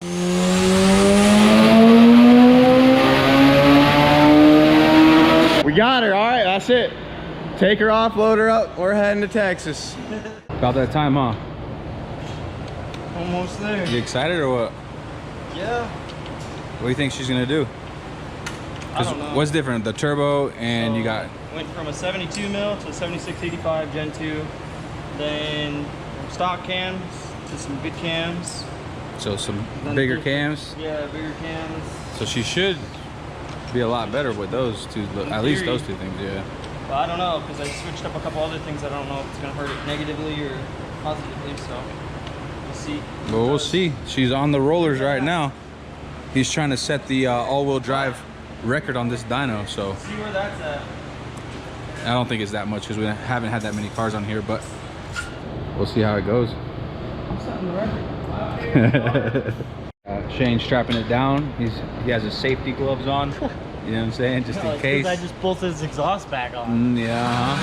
We got her. All right, that's it. Take her off, load her up. We're heading to Texas. About that time, huh? Almost there. You excited or what? Yeah. What do you think she's gonna do? I don't know. What's different? The turbo and you got... Went from a 72 mil to a 7685 Gen 2. Then from stock cams to some good cams. So some bigger cams? Yeah, bigger cams. So she should be a lot better with those two, at least those two things, yeah. But I don't know, because I switched up a couple other things. I don't know if it's going to hurt it negatively or positively, so we'll see. Well, we'll see. She's on the rollers right now. He's trying to set the all-wheel drive record on this dyno, so See where that's at. I don't think it's that much because we haven't had that many cars on here, but we'll see how it goes. I'm setting the record. Shane's strapping it down. He has his safety gloves on. You know what I'm saying? Just in case. I just bolted his exhaust back on. Yeah.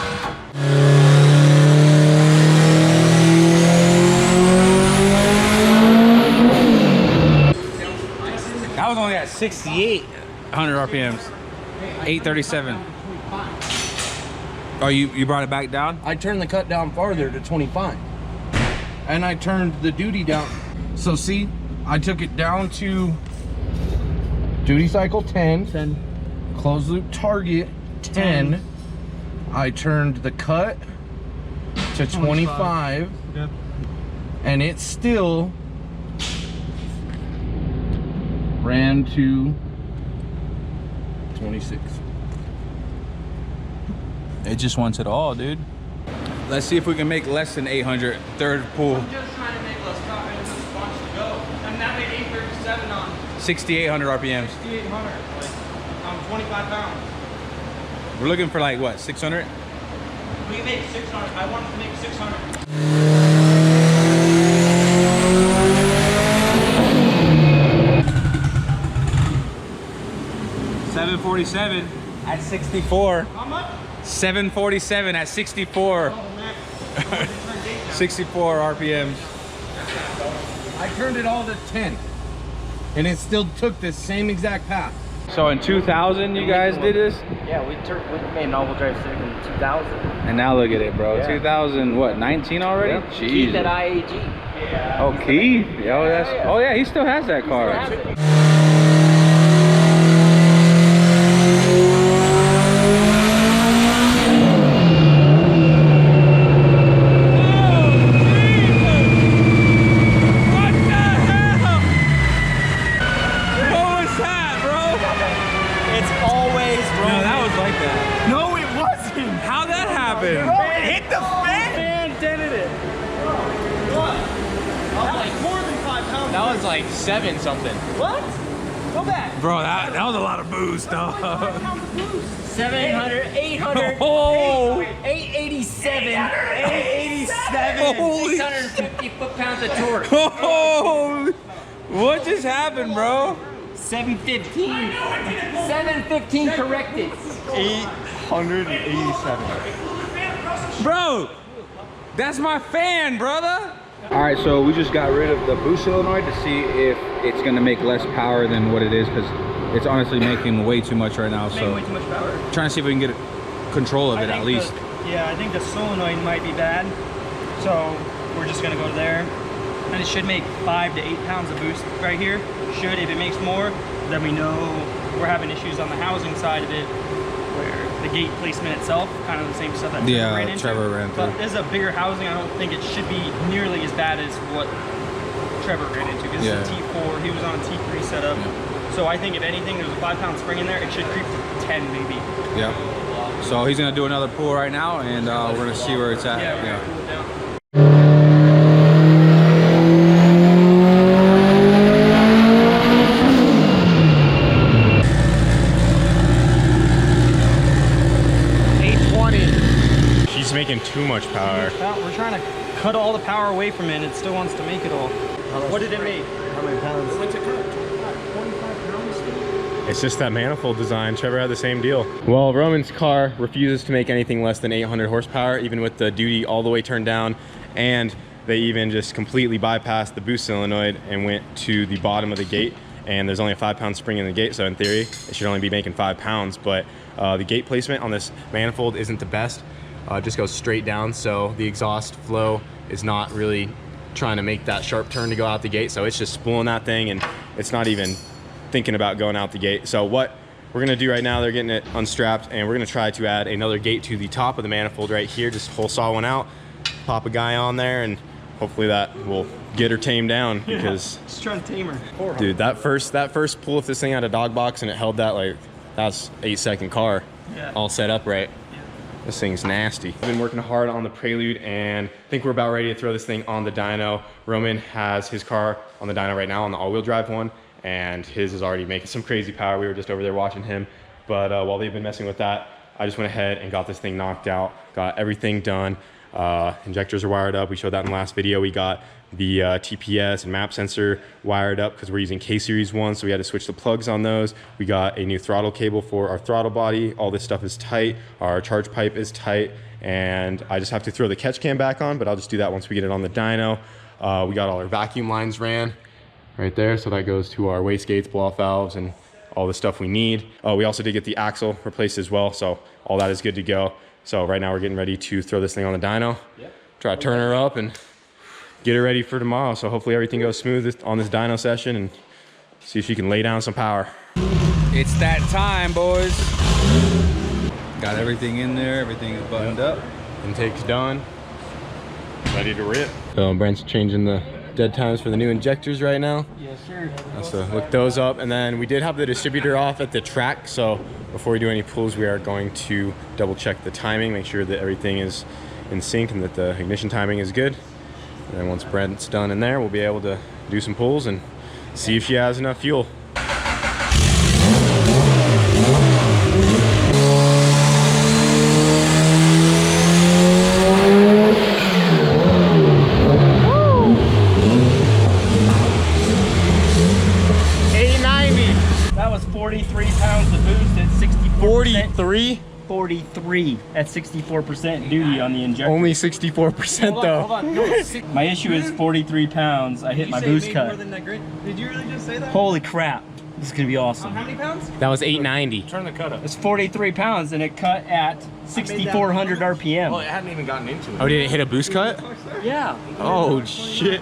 That was only at 6,800 RPMs. 837. Oh, you brought it back down? I turned the cut down farther to 25. And I turned the duty down. So see, I took it down to duty cycle 10. Closed loop target 10. I turned the cut to 25. Yep. And it still ran to 26. It just wants it all, dude. Let's see if we can make less than 800 third pull. I'm just trying to make less confident in this bunch to go. I'm now at 837 on 6,800 RPMs. 6,800. Like, I'm 25 pounds. We're looking for like what, 600? We can make 600. I want to make 600. $747 at 64. How much? $747 at 64. Oh, man. 64 RPMs. I turned it all to 10. And it still took the same exact path. So in 2000 you guys did this? Yeah, we made an all-wheel drive Civic in 2000. And now look at it, bro. Yeah. 2000, what, 19 already? Yep. Jeez. Keith at IAG. Yeah. Oh, Keith? Yo, that's, oh yeah, he still has that car. Hit the fan dented it. What? That was like more than 5 pounds. That was like 7 something. What? Go back. Bro, that was a lot of boost, dog. 700, 800, Oh. 887, 887, Holy 650 foot-pounds of torque. Oh, what just happened, bro? 715. 715 corrected. 887. Bro, that's my fan, brother. All right, so we just got rid of the boost solenoid to see if it's gonna make less power than what it is, because it's honestly making way too much right now. So Way too much power. trying to see if we can get control of it at least. Yeah, I think the solenoid might be bad. So we're just gonna go there. And it should make 5 to 8 pounds of boost right here. Should, if it makes more, then we know we're having issues on the housing side of it, where the gate placement itself, kind of the same stuff that Trevor ran into. But this is a bigger housing. I don't think it should be nearly as bad as what Trevor ran into. This is a T4. He was on a T3 setup. Yeah. So I think if anything, there's a 5-pound spring in there. It should creep to 10 maybe. Yeah. So he's gonna do another pull right now, and we're gonna see where it's at. Yeah, we're gonna pull it down. 820. She's making too much power. We're trying to cut all the power away from it, and it still wants to make it all. What did it make? How many pounds? It went to cut. 25 pounds. It's just that manifold design. Trevor had the same deal. Well, Roman's car refuses to make anything less than 800 horsepower, even with the duty all the way turned down and they even just completely bypassed the boost solenoid and went to the bottom of the gate. And there's only a 5-pound spring in the gate, so in theory, it should only be making 5 pounds. But the gate placement on this manifold isn't the best. It just goes straight down, so the exhaust flow is not really trying to make that sharp turn to go out the gate. So it's just spooling that thing, and it's not even thinking about going out the gate. So what we're gonna do right now, they're getting it unstrapped, and we're gonna try to add another gate to the top of the manifold right here. Just hole saw one out, pop a guy on there, and hopefully that will get her tamed down, because just trying to tame her. dude, that first pull of this thing out of dog box and it held that, like, that's 8-second car, all set up right. This thing's nasty. I've been working hard on the Prelude, and I think we're about ready to throw this thing on the dyno. Roman has his car on the dyno right now, on the all-wheel drive one, and his is already making some crazy power. We were just over there watching him, but while they've been messing with that, I just went ahead and got this thing knocked out, got everything done. Injectors are wired up. We showed that in the last video. We got the TPS and map sensor wired up because we're using K-Series ones, so we had to switch the plugs on those. We got a new throttle cable for our throttle body. All this stuff is tight. Our charge pipe is tight, and I just have to throw the catch can back on, but I'll just do that once we get it on the dyno. We got all our vacuum lines ran right there, so that goes to our wastegates, blow-off valves, and all the stuff we need. We also did get the axle replaced as well, so all that is good to go. So right now we're getting ready to throw this thing on the dyno, try to turn her up and get her ready for tomorrow. So hopefully everything goes smooth on this dyno session, and see if she can lay down some power. It's that time, boys. Got everything in there, everything is buttoned up. Intake's done, ready to rip. So Brent's changing the dead times for the new injectors right now. Yes, sir. Let's look those up. And then we did have the distributor off at the track, so before we do any pulls, we are going to double check the timing, make sure that everything is in sync and that the ignition timing is good. And then once Brent's done in there, we'll be able to do some pulls and see if she has enough fuel. That was 43 pounds of boost at 64%. 43? 43 at 64% duty on the injector. Only 64% though. Hold on. No, my issue is 43 pounds. I hit my boost cut. Did you really just say that? Holy crap. This is gonna be awesome. How many pounds? That was 890. Turn the cut up. It's 43 pounds and it cut at 6,400 RPM. Well, it hadn't even gotten into it. Oh, did it hit a boost cut? Yeah. Oh shit.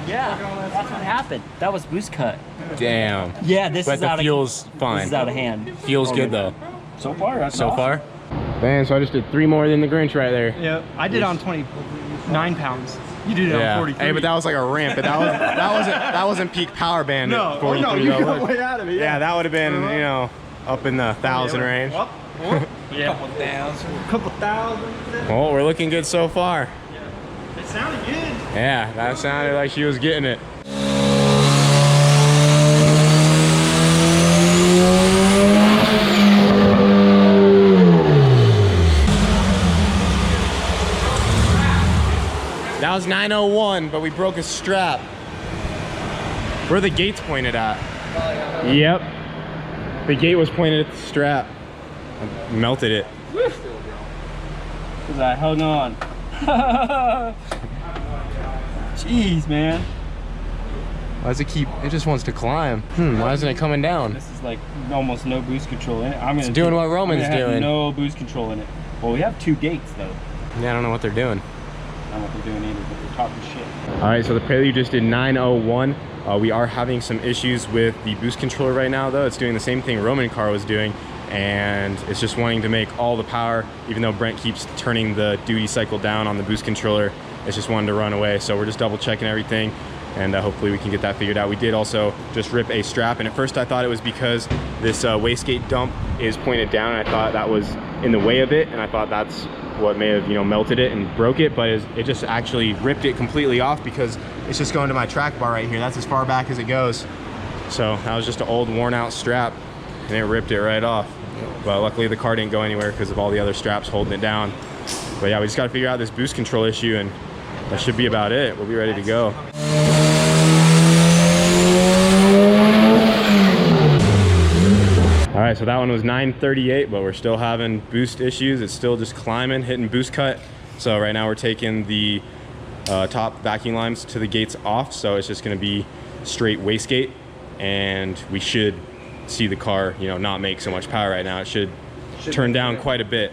Yeah. That's what happened. That was boost cut. Damn. Yeah, this But is the out of fuel's fine. This is out of hand. Feels good though. So far, that's So awesome. far? Man, so I just did 3 more than the Grinch right there. Yeah, I did on 29 pounds. You did it on 43. Hey, but that was like a ramp, but that wasn't peak power band. No, at 43 you though. got way out of it. Yeah, that would have been, you know, up in the 1,000 range. Up, Yeah. couple thousand. Well, we're looking good so far. It sounded good. Yeah, that sounded like she was getting it. That was 901, but we broke a strap. Where are the gates pointed at? Yep. The gate was pointed at the strap. I melted it. Because I hung on. Jeez, man. Why does it keep, it just wants to climb. Why isn't it coming down? This is like almost no boost control in it. I'm gonna doing what Roman's have doing. No boost control in it. Well, we have 2 gates though. Yeah, I don't know what they're doing. I don't know what they're doing either, but they're talking shit. All right, so the Prelude just did 901. We are having some issues with the boost controller right now though. It's doing the same thing Roman car was doing, and it's just wanting to make all the power, even though Brent keeps turning the duty cycle down on the boost controller. It's just wanting to run away. So we're just double checking everything, and hopefully we can get that figured out. We did also just rip a strap, and at first I thought it was because this wastegate dump is pointed down, and I thought that was in the way of it, and I thought that's what may have, you know, melted it and broke it, but it just actually ripped it completely off because it's just going to my track bar right here. That's as far back as it goes. So that was just an old worn out strap, and it ripped it right off. But luckily the car didn't go anywhere because of all the other straps holding it down. But yeah, we just got to figure out this boost control issue, and that should be about it. We'll be ready to go. All right, so that one was 938, but we're still having boost issues. It's still just climbing, hitting boost cut. So right now we're taking the top vacuum lines to the gates off, so it's just going to be straight wastegate, and we should see the car, you know, not make so much power right now. It should turn down quite a bit,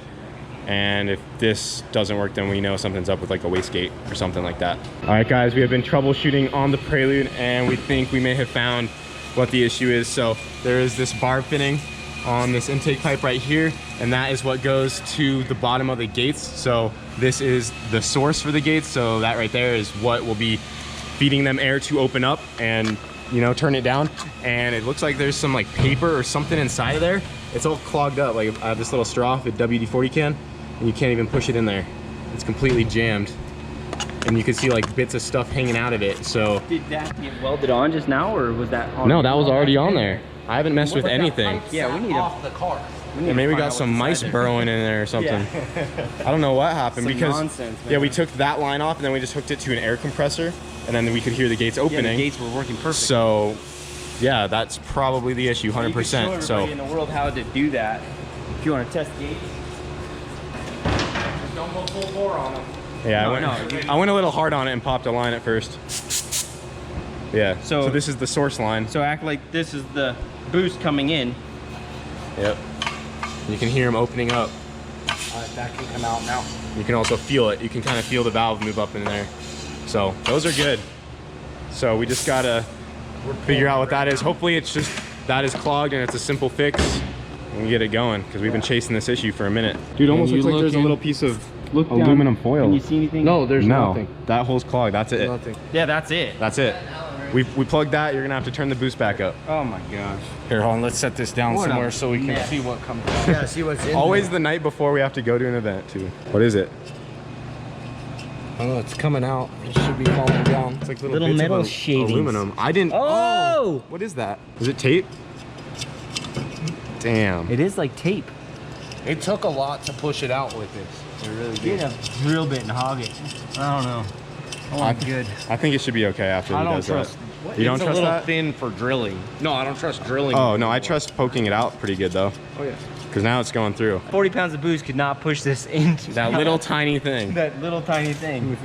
and if this doesn't work, then we know something's up with like a wastegate or something like that. All right guys, we have been troubleshooting on the Prelude, and we think we may have found what the issue is. So there is this barb fitting on this intake pipe right here, and that is what goes to the bottom of the gates. So this is the source for the gates, so that right there is what will be feeding them air to open up and, you know, turn it down. And it looks like there's some like paper or something inside of there. It's all clogged up. Like I have this little straw, a WD-40 can, and you can't even push it in there. It's completely jammed, and you can see like bits of stuff hanging out of it. So did that get welded on just now, or was that on? No, that was already on there. I haven't messed with anything. Yeah, we need off the car. And maybe we got some mice burrowing in there or something. I don't know what happened, because nonsense, yeah, we took that line off and then we just hooked it to an air compressor, and then we could hear the gates opening. Yeah, the gates were working perfect. So yeah, that's probably the issue, 100%. So in the world how to do that. If you want to test gates, just don't go full bore on them. yeah, I went a little hard on it and popped a line at first. Yeah. So this is the source line. So act like this is the boost coming in. Yep. You can hear them opening up. That can come out now. You can also feel it. You can kind of feel the valve move up in there. So those are good. So we just gotta figure out what that is. Hopefully it's just that is clogged and it's a simple fix and we get it going, because we've been chasing this issue for a minute. Dude, almost looks like there's a little piece of aluminum foil. Can you see anything? No, there's nothing. That hole's clogged. That's it. Nothing. Yeah, that's it. That's it. We plugged that. You're gonna have to turn the boost back up. Oh my gosh. Here, hold on. Let's set this down somewhere so we can see what comes out. Yeah, see what's in Always the night before we have to go to an event too. What is it? Oh, it's coming out. It should be falling down. It's like Little bits metal of shavings. aluminum. I didn't. Oh! What is that? Is it tape? Damn. It is like tape. It took a lot to push it out with this. It really did. Get a drill bit and hog it. I don't know. Oh, good. I think it should be okay after he does that. What? You don't It's trust a little that? thin for drilling. No, I don't trust drilling. Oh no, I trust poking it out pretty good though. Oh yeah. Because now it's going through. 40 pounds of boost could not push this into That little tiny thing. that little tiny thing.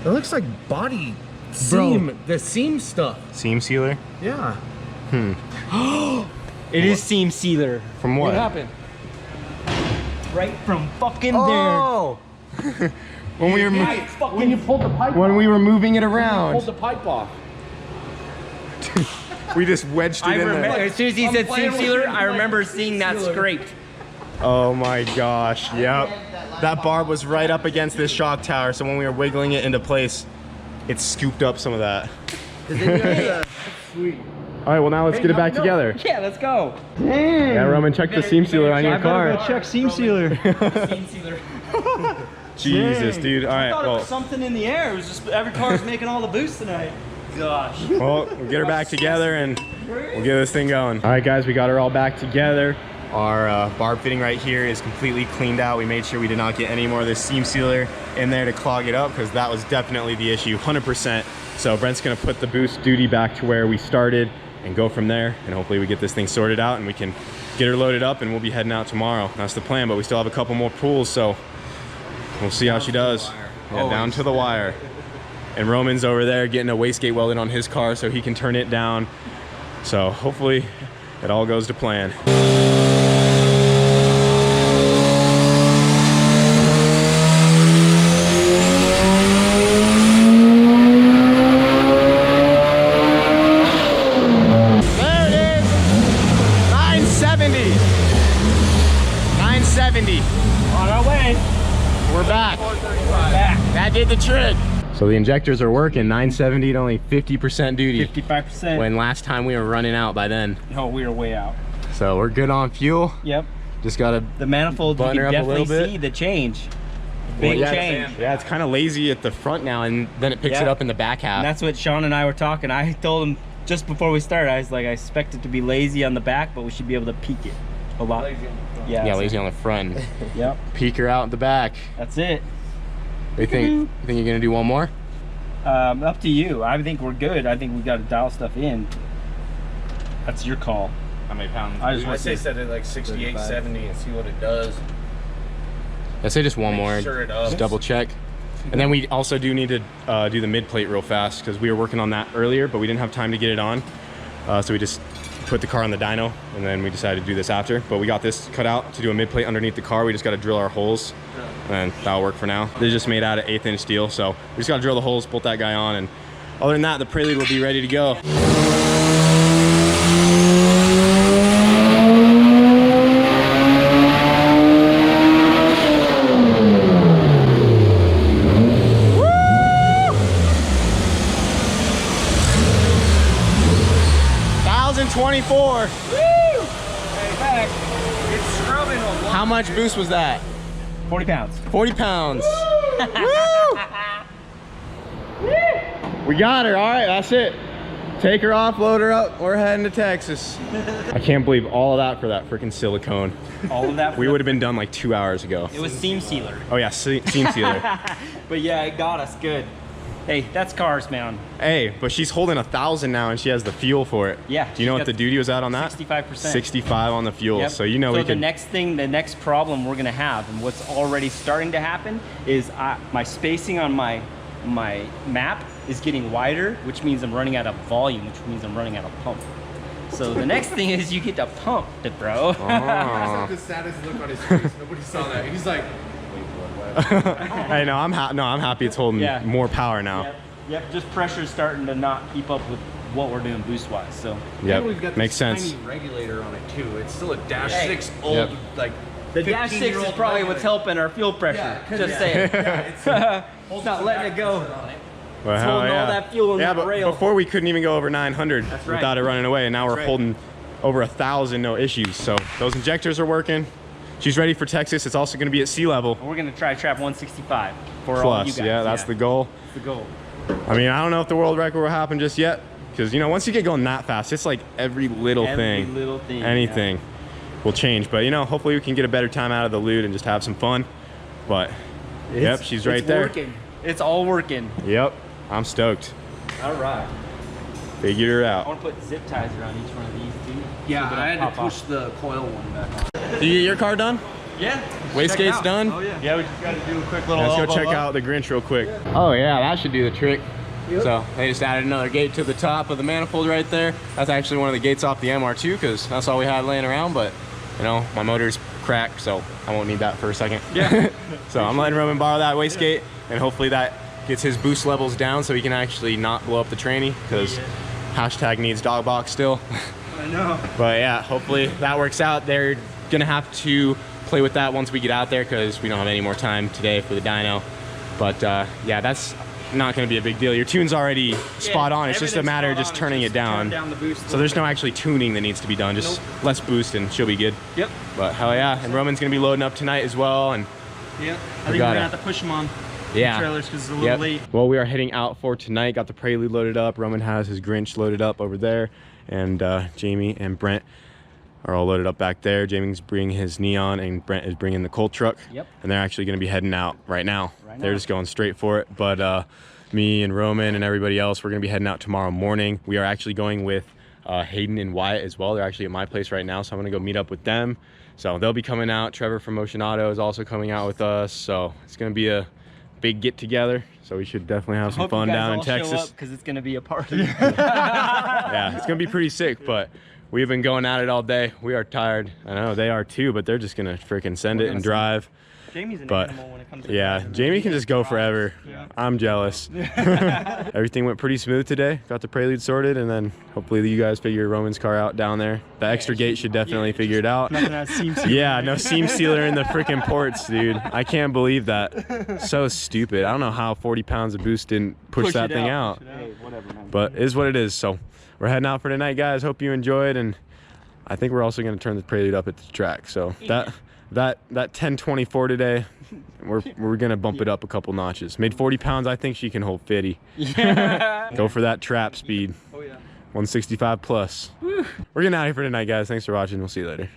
It looks like body seam. The seam stuff. Seam sealer? Yeah. It is seam sealer. From what? What happened? Right from fucking Oh! When we were When you pulled the pipe when off. we were moving it Pulled around, the pipe off. we just wedged it there. in there. As soon as he said seam sealer, I remember seeing that scraped. Oh my gosh, yep. That barb was right up against this shock tower, so when we were wiggling it into place, it scooped up some of that. Sweet. All right, well now let's get it back together. Yeah, let's go. Yeah, Roman, check the seam sealer on your car. check seam sealer. Seam sealer. Jesus, dude. All I right, thought it was well, something in the air. It was just every car's making all the boost tonight. Gosh. we'll get her back together and we'll get this thing going. All right, guys, we got her all back together. Our barb fitting right here is completely cleaned out. We made sure we did not get any more of this seam sealer in there to clog it up, because that was definitely the issue, 100%. So Brent's gonna put the boost duty back to where we started and go from there, and hopefully we get this thing sorted out and we can get her loaded up and we'll be heading out tomorrow. That's the plan, but we still have a couple more pulls, so we'll see how she does. Yeah, down to the wire. And Roman's over there getting a wastegate welded on his car so he can turn it down. So hopefully it all goes to plan. There it is, 970. 970. On our way. We're back. That did the trick. So the injectors are working, 970 to only 50% duty. 55%. When last time we were running out by then. Oh, we were way out. So we're good on fuel. Yep. Just gotta The manifold, you button her can up a little definitely bit. see the change. Big yeah, change. Yeah, it's kind of lazy at the front now, and then it picks Yeah. it up in the back half. And that's what Sean and I were talking. I told him just before we started, I was like, I expect it to be lazy on the back, but we should be able to peak it a lot. Yeah, yeah, so- lazy on the front. Yep, Peek her out the back. that's it. What do you think? You think you're gonna do one more? Up to you. I think we're good. I think we got to dial stuff in. That's your call. How many pounds? I just I want say to set it like 68, 70 and see what it does. Let's say just one Make more. sure it Just ups. double check. And then we also do need to do the mid plate real fast because we were working on that earlier, but we didn't have time to get it on. So we just put the car on the dyno, and then we decided to do this after. But we got this cut out to do a mid plate underneath the car. We just got to drill our holes, and that'll work for now. They're just made out of 1/8 inch steel, so we just got to drill the holes, bolt that guy on, and other than that, the Prelude will be ready to go. $1,024. Woo! Hey, back. It's scrubbing a lot. How much boost was that? 40 pounds. 40 pounds. Woo! We got her. All right, that's it. Take her off, load her up. We're heading to Texas. I can't believe all of that for that freaking silicone. All of that. We would have been done like 2 hours ago. It was seam sealer. Oh yeah, seam sealer. But yeah, it got us good. Hey, that's cars, man. Hey, but she's holding 1,000 now, and she has the fuel for it. Yeah. Do you know what the duty was at on that? 65%. 65 on the fuel. Yep. So you know so we the can. the next problem we're gonna have, and what's already starting to happen, is my spacing on my map is getting wider, which means I'm running out of volume, which means I'm running out of pump. So the next thing is you get to pump it, bro. Oh. The saddest look on his face. Nobody saw that. He's like, Hey, no, I'm happy it's holding more power now. Yep. Just pressure's starting to not keep up with what we're doing boost-wise. So Yep, we've got makes this sense. tiny regulator on it too. It's still a dash Hey. 6 old, like the dash 6 is probably what's helping our fuel pressure. Just saying. It's not letting it go. Well, It's hell holding all that fuel in yeah, that but rail. before we couldn't even go over 900 That's right. without it running away, and now we're right. holding over 1,000, no issues. So those injectors are working. She's ready for Texas. It's also going to be at sea level. We're gonna try trap 165 for all you Plus, guys. yeah, that's the goal. That's the goal. I mean, I don't know if the world record will happen just yet, because, you know, once you get going that fast, it's like every little thing, anything will change. But, you know, hopefully we can get a better time out of the Lude and just have some fun. But, yep, she's right there. Working. It's all working. Yep, I'm stoked. All right. Figured her I out. want to put zip ties around each one of these too. Yeah, So they I don't had pop to push off. the coil one back on. Did you get your car done? Yeah. Wastegate's done? Oh yeah. Yeah, we just got to do a quick little. Let's go check out the Grinch real quick. Oh yeah, that should do the trick. So they just added another gate to the top of the manifold right there. That's actually one of the gates off the MR2 because that's all we had laying around, but you know, my motor's cracked, so I won't need that for a second. Yeah. So I'm letting Roman borrow that wastegate, and hopefully that gets his boost levels down so he can actually not blow up the tranny, because hashtag needs dog box still. I know. But yeah, hopefully that works out. They're gonna have to play with that once we get out there because we don't have any more time today for the dyno. But yeah, that's not gonna be a big deal. Your tune's already spot on. It's just a matter of just turning it down. Turn down the boost. So there's no actually tuning that needs to be done. Just less boost and she'll be good. Yep. But hell yeah, and Roman's gonna be loading up tonight as well. And Yeah. I think we're gonna have to push them on. yeah, Trailers because it's a little late. Well, we are heading out for tonight. Got the Prelude loaded up. Roman has his Grinch loaded up over there, and Jamie and Brent are all loaded up back there. Jamie's bringing his Neon, and Brent is bringing the cold truck. Yep. And they're actually going to be heading out right now. They're just going straight for it. But me and Roman and everybody else, we're going to be heading out tomorrow morning. We are actually going with Hayden and Wyatt as well. They're actually at my place right now, so I'm going to go meet up with them. So they'll be coming out. Trevor from Motion Auto is also coming out with us. So it's going to be a big get together. So we should definitely have some fun down in Texas. Because it's gonna be a party. Yeah, it's gonna be pretty sick. But we've been going at it all day. We are tired. I know they are too, but they're just gonna freaking send it and drive. Jamie's an But animal when it comes to yeah, driving. Jamie can just go forever. Yeah. I'm jealous. Everything went pretty smooth today. Got the Prelude sorted, and then hopefully you guys figure Roman's car out down there. The extra gate should definitely figure it out. Nothing has seam sealer. Yeah, no seam sealer in the freaking ports, dude. I can't believe that. So stupid. I don't know how 40 pounds of boost didn't push that thing out. Hey, whatever, man. But it is what it is. So we're heading out for tonight, guys. Hope you enjoyed, and I think we're also going to turn the Prelude up at the track. So that 1024 today, we're gonna bump it up a couple notches. Made 40 pounds. I think she can hold 50. Yeah. Go for that trap speed. Oh yeah. 165 plus. We're getting out of here for tonight, guys. Thanks for watching. We'll see you later.